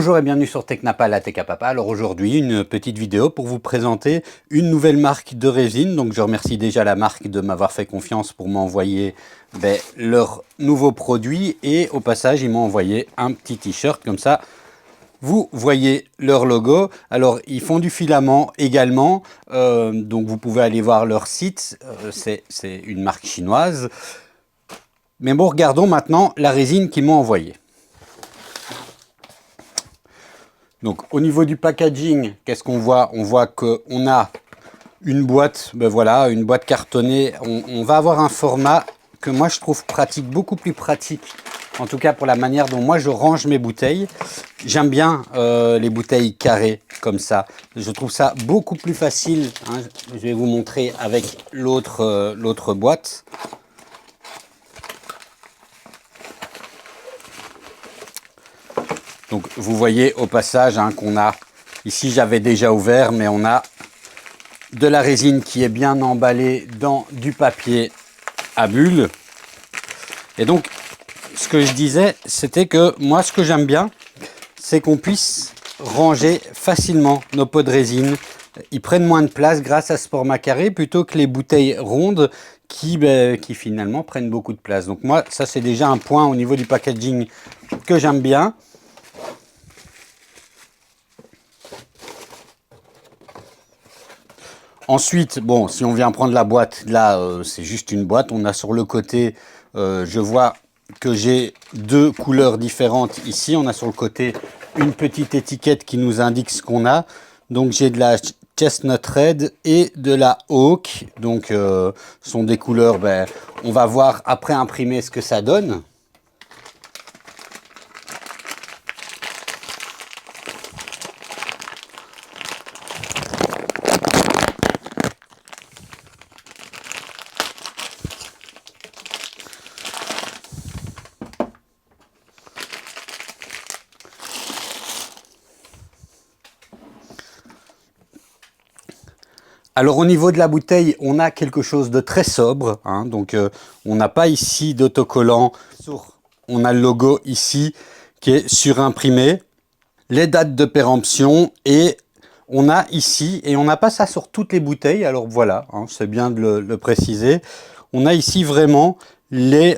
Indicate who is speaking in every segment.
Speaker 1: Bonjour et bienvenue sur Technapa, la Tech à Papa. Alors aujourd'hui, une petite vidéo pour vous présenter une nouvelle marque de résine. Donc je remercie déjà la marque de m'avoir fait confiance pour m'envoyer leur nouveau produit. Et au passage, ils m'ont envoyé un petit t-shirt comme ça. Vous voyez leur logo. Alors ils font du filament également. Donc vous pouvez aller voir leur site. C'est une marque chinoise. Mais bon, regardons maintenant la résine qu'ils m'ont envoyée. Donc au niveau du packaging, qu'est-ce qu'on voit? On voit qu'on a une boîte, voilà, une boîte cartonnée. On va avoir un format que moi je trouve pratique, beaucoup plus pratique, en tout cas pour la manière dont moi je range mes bouteilles. J'aime bien les bouteilles carrées comme ça. Je trouve ça beaucoup plus facile, hein. Je vais vous montrer avec l'autre boîte. Donc vous voyez au passage qu'on a, ici j'avais déjà ouvert, mais on a de la résine qui est bien emballée dans du papier à bulles. Et donc ce que je disais, c'était que moi ce que j'aime bien, c'est qu'on puisse ranger facilement nos pots de résine. Ils prennent moins de place grâce à ce format carré plutôt que les bouteilles rondes qui finalement prennent beaucoup de place. Donc moi ça c'est déjà un point au niveau du packaging que j'aime bien. Ensuite, bon, si on vient prendre la boîte, là, c'est juste une boîte. On a sur le côté, je vois que j'ai deux couleurs différentes ici. On a sur le côté une petite étiquette qui nous indique ce qu'on a. Donc, j'ai de la Chestnut Red et de la Oak. Donc, ce sont des couleurs, on va voir après imprimer ce que ça donne. Alors au niveau de la bouteille, on a quelque chose de très sobre, hein, donc on n'a pas ici d'autocollant. On a le logo ici qui est surimprimé, les dates de péremption et on a ici, et on n'a pas ça sur toutes les bouteilles, alors voilà, hein, c'est bien de le préciser. On a ici vraiment les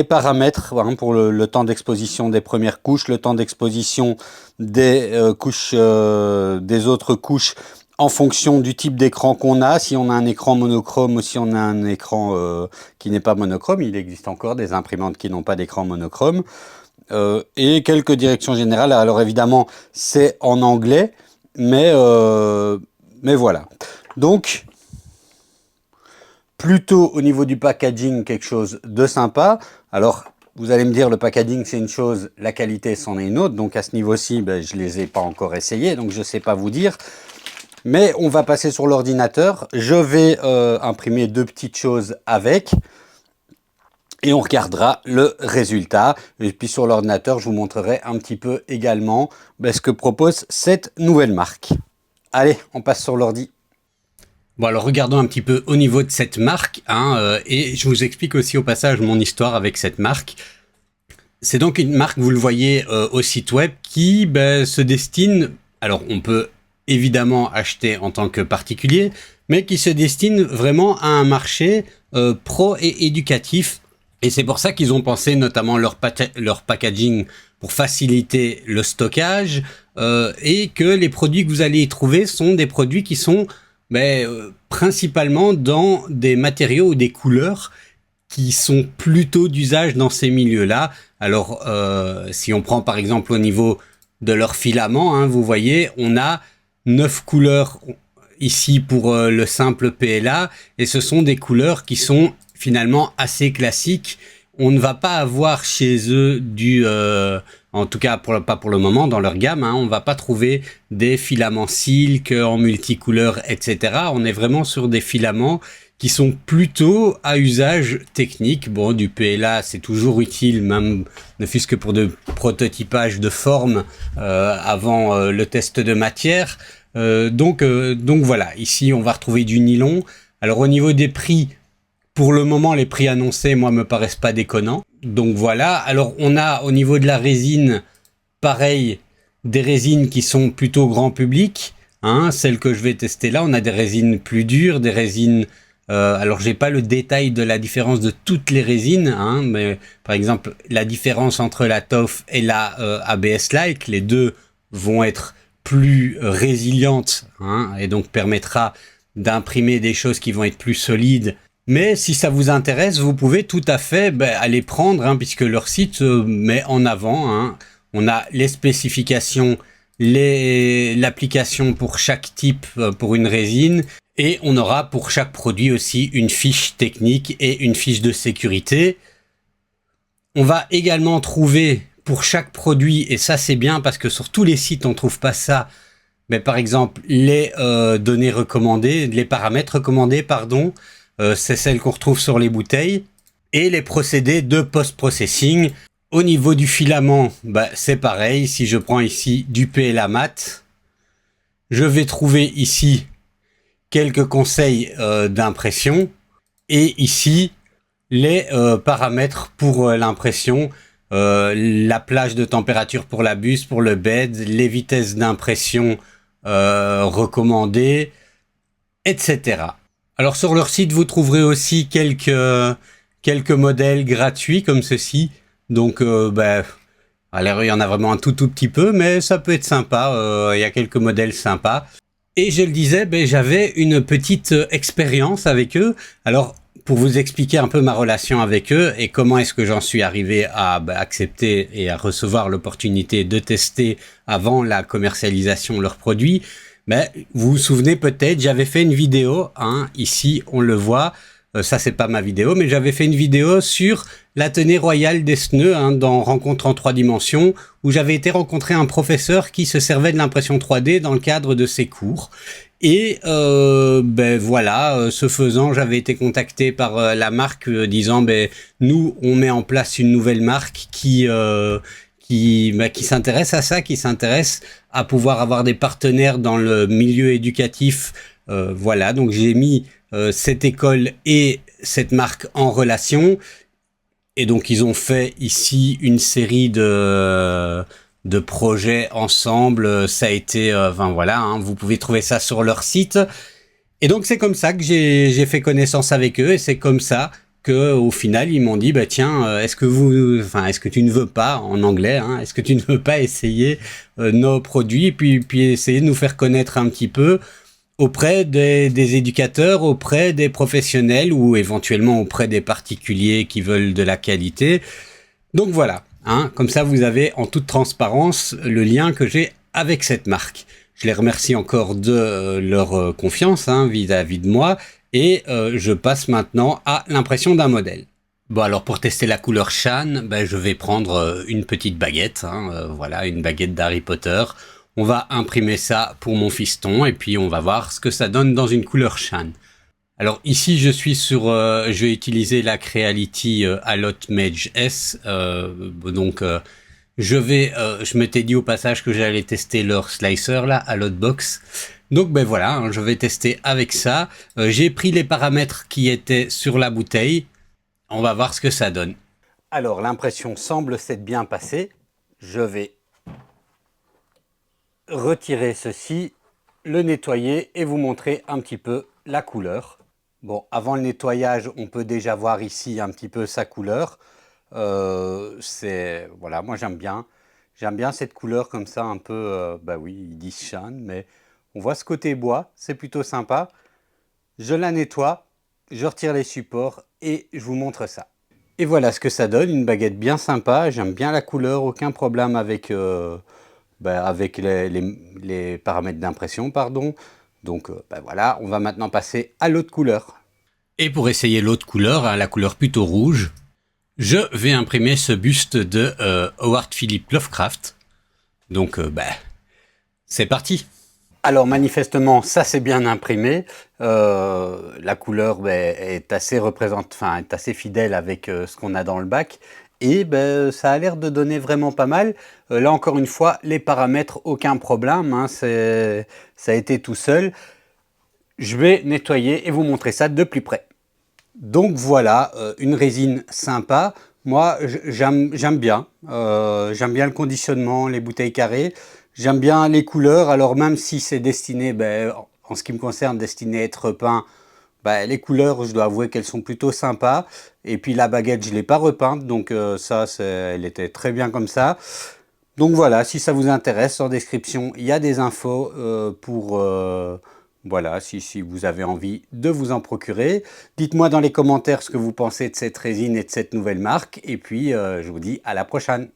Speaker 1: paramètres pour le temps d'exposition des premières couches, le temps d'exposition des couches, des autres couches, en fonction du type d'écran qu'on a, si on a un écran monochrome ou si on a un écran qui n'est pas monochrome. Il existe encore des imprimantes qui n'ont pas d'écran monochrome. Et quelques directions générales. Alors évidemment, c'est en anglais, mais voilà. Donc, plutôt au niveau du packaging, quelque chose de sympa. Alors, vous allez me dire, le packaging, c'est une chose, la qualité, c'en est une autre. Donc, à ce niveau-ci, je ne les ai pas encore essayés, donc je ne sais pas vous dire. Mais on va passer sur l'ordinateur. Je vais imprimer deux petites choses avec. Et on regardera le résultat. Et puis sur l'ordinateur, je vous montrerai un petit peu également ce que propose cette nouvelle marque. Allez, on passe sur l'ordi. Bon, alors regardons un petit peu au niveau de cette marque, et je vous explique aussi au passage mon histoire avec cette marque. C'est donc une marque, vous le voyez au site web, qui se destine, alors on peut évidemment acheter en tant que particulier, mais qui se destine vraiment à un marché pro et éducatif. Et c'est pour ça qu'ils ont pensé notamment leur packaging pour faciliter le stockage, et que les produits que vous allez y trouver sont des produits qui sont principalement dans des matériaux ou des couleurs qui sont plutôt d'usage dans ces milieux-là. Alors, si on prend par exemple au niveau de leur filament, vous voyez, on a 9 couleurs ici pour le simple PLA, et ce sont des couleurs qui sont finalement assez classiques. On ne va pas avoir chez eux en tout cas pas pour le moment dans leur gamme, on va pas trouver des filaments silk en multicouleurs, etc. On est vraiment sur des filaments qui sont plutôt à usage technique. Bon, du PLA, c'est toujours utile, même ne fût-ce que pour de prototypage de forme avant le test de matière. Donc voilà, ici on va retrouver du nylon. Alors au niveau des prix, pour le moment les prix annoncés, moi, me paraissent pas déconnants. Donc voilà, alors on a au niveau de la résine, pareil, des résines qui sont plutôt grand public. Hein, celles que je vais tester là, on a des résines plus dures, des résines... alors j'ai pas le détail de la différence de toutes les résines, hein, mais par exemple la différence entre la TOF et la ABS-like, les deux vont être plus résilientes, hein, et donc permettra d'imprimer des choses qui vont être plus solides. Mais si ça vous intéresse, vous pouvez tout à fait aller prendre, hein, puisque leur site met en avant, hein, on a les spécifications, l'application pour chaque type, pour une résine, et on aura pour chaque produit aussi une fiche technique et une fiche de sécurité. On va également trouver pour chaque produit, et ça c'est bien parce que sur tous les sites on ne trouve pas ça, mais par exemple les données recommandées, les paramètres recommandés, pardon, c'est celles qu'on retrouve sur les bouteilles, et les procédés de post-processing. Au niveau du filament, c'est pareil. Si je prends ici du PLA mat, je vais trouver ici quelques conseils d'impression, et ici les paramètres pour l'impression, la plage de température pour la buse, pour le bed, les vitesses d'impression recommandées, etc. Alors sur leur site, vous trouverez aussi quelques modèles gratuits comme ceci. Donc, alors, il y en a vraiment un tout petit peu, mais ça peut être sympa. Il y a quelques modèles sympas. Et je le disais, j'avais une petite expérience avec eux. Alors, pour vous expliquer un peu ma relation avec eux et comment est-ce que j'en suis arrivé à accepter et à recevoir l'opportunité de tester avant la commercialisation leurs produits, vous vous souvenez peut-être, j'avais fait une vidéo, hein, ici on le voit, ça c'est pas ma vidéo, mais j'avais fait une vidéo sur la tenée royale des SNE, hein, dans Rencontre en 3 dimensions, où j'avais été rencontrer un professeur qui se servait de l'impression 3D dans le cadre de ses cours. Et voilà, ce faisant, j'avais été contacté par la marque disant nous on met en place une nouvelle marque qui s'intéresse à ça, qui s'intéresse à pouvoir avoir des partenaires dans le milieu éducatif. Voilà, donc j'ai mis cette école et cette marque en relation. Et donc ils ont fait ici une série de projets ensemble. Ça a été, voilà, hein, vous pouvez trouver ça sur leur site. Et donc c'est comme ça que j'ai fait connaissance avec eux, et c'est comme ça que au final ils m'ont dit tiens, est-ce que tu ne veux pas, en anglais, hein, est-ce que tu ne veux pas essayer nos produits, puis essayer de nous faire connaître un petit peu auprès des éducateurs, auprès des professionnels ou éventuellement auprès des particuliers qui veulent de la qualité. Donc voilà, hein, comme ça vous avez en toute transparence le lien que j'ai avec cette marque. Je les remercie encore de leur confiance, hein, vis-à-vis de moi, et je passe maintenant à l'impression d'un modèle. Bon, alors pour tester la couleur Shan, je vais prendre une petite baguette, hein, voilà, une baguette d'Harry Potter. On va imprimer ça pour mon fiston et puis on va voir ce que ça donne dans une couleur Shan. Alors ici je suis sur, je vais utiliser la Creality Alot Mage S, je m'étais dit au passage que j'allais tester leur slicer là, Alot Box. Donc voilà, hein, je vais tester avec ça. J'ai pris les paramètres qui étaient sur la bouteille. On va voir ce que ça donne. Alors l'impression semble s'être bien passée. Je vais retirer ceci, le nettoyer et vous montrer un petit peu la couleur. Bon, avant le nettoyage, on peut déjà voir ici un petit peu sa couleur. Voilà, moi j'aime bien cette couleur comme ça, un peu, oui, ils disent Shan, mais on voit ce côté bois, c'est plutôt sympa. Je la nettoie, je retire les supports et je vous montre ça. Et voilà ce que ça donne, une baguette bien sympa, j'aime bien la couleur, aucun problème avec les paramètres d'impression, pardon. Donc voilà, on va maintenant passer à l'autre couleur. Et pour essayer l'autre couleur, hein, la couleur plutôt rouge, je vais imprimer ce buste de Howard Philip Lovecraft. Donc c'est parti. Alors manifestement, ça c'est bien imprimé. La couleur est assez est assez fidèle avec ce qu'on a dans le bac. Et ça a l'air de donner vraiment pas mal. Là encore une fois, les paramètres, aucun problème, hein, ça a été tout seul. Je vais nettoyer et vous montrer ça de plus près. Donc voilà, une résine sympa. Moi, j'aime bien. J'aime bien le conditionnement, les bouteilles carrées. J'aime bien les couleurs, alors même si c'est destiné, en ce qui me concerne, destiné à être peint, les couleurs, je dois avouer qu'elles sont plutôt sympas. Et puis la baguette, je ne l'ai pas repeinte, donc ça, elle était très bien comme ça. Donc voilà, si ça vous intéresse, en description, il y a des infos pour... voilà, si vous avez envie de vous en procurer. Dites-moi dans les commentaires ce que vous pensez de cette résine et de cette nouvelle marque. Et puis, je vous dis à la prochaine.